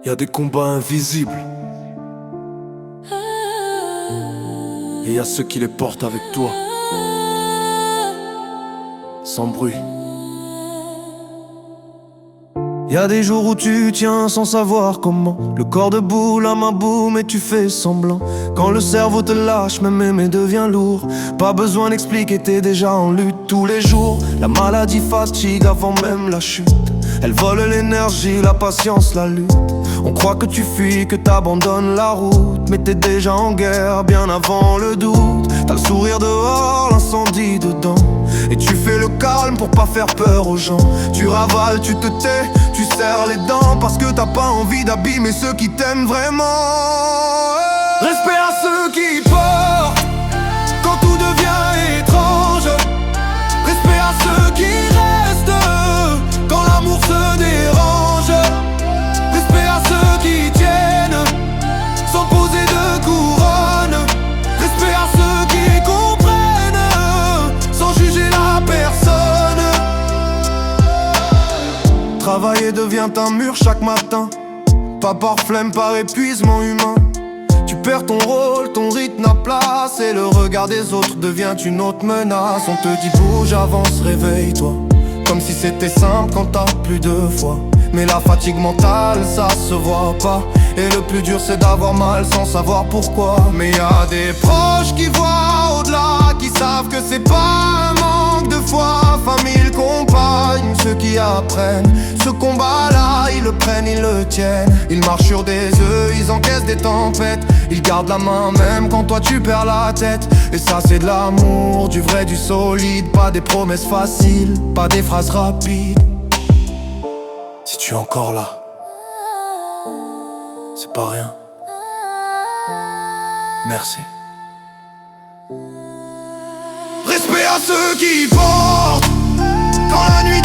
Y a des combats invisibles et y a ceux qui les portent avec toi, sans bruit. Y a des jours où tu tiens sans savoir comment, le corps debout, la main boue, mais tu fais semblant. Quand le cerveau te lâche, même aimer devient lourd. Pas besoin d'expliquer, t'es déjà en lutte tous les jours. La maladie fatigue avant même la chute. Elle vole l'énergie, la patience, la lutte. On croit que tu fuis, que t'abandonnes la route, mais t'es déjà en guerre bien avant le doute. T'as le sourire dehors, l'incendie dedans, et tu fais le calme pour pas faire peur aux gens. Tu ravales, tu te tais, tu serres les dents, parce que t'as pas envie d'abîmer ceux qui t'aiment vraiment. Respect à ceux qui portent quand tout devient étrange. Respect à ceux qui restent quand l'amour se dérange. Respect à ceux qui tiennent sans poser de couronne. Respect à ceux qui comprennent sans juger la personne. Travailler devient un mur chaque matin, pas par flemme, par épuisement humain. Tu perds ton rôle, ton rythme n'a place, et le regard des autres devient une autre menace. On te dit bouge, avance, réveille-toi, comme si c'était simple quand t'as plus de foi. Mais la fatigue mentale, ça se voit pas, et le plus dur c'est d'avoir mal sans savoir pourquoi. Mais y a des proches qui voient au-delà, qui savent que c'est pas un manque de foi. Famille, compagne, ceux qui apprennent ce combat-là, ils le prennent, ils le tiennent. Ils marchent sur des œufs, ils encaissent des tempêtes. Ils gardent la main même quand toi tu perds la tête. Et ça c'est de l'amour, du vrai, du solide. Pas des promesses faciles, pas des phrases rapides. Si tu es encore là, c'est pas rien. Merci. Respect à ceux qui portent quand la nuit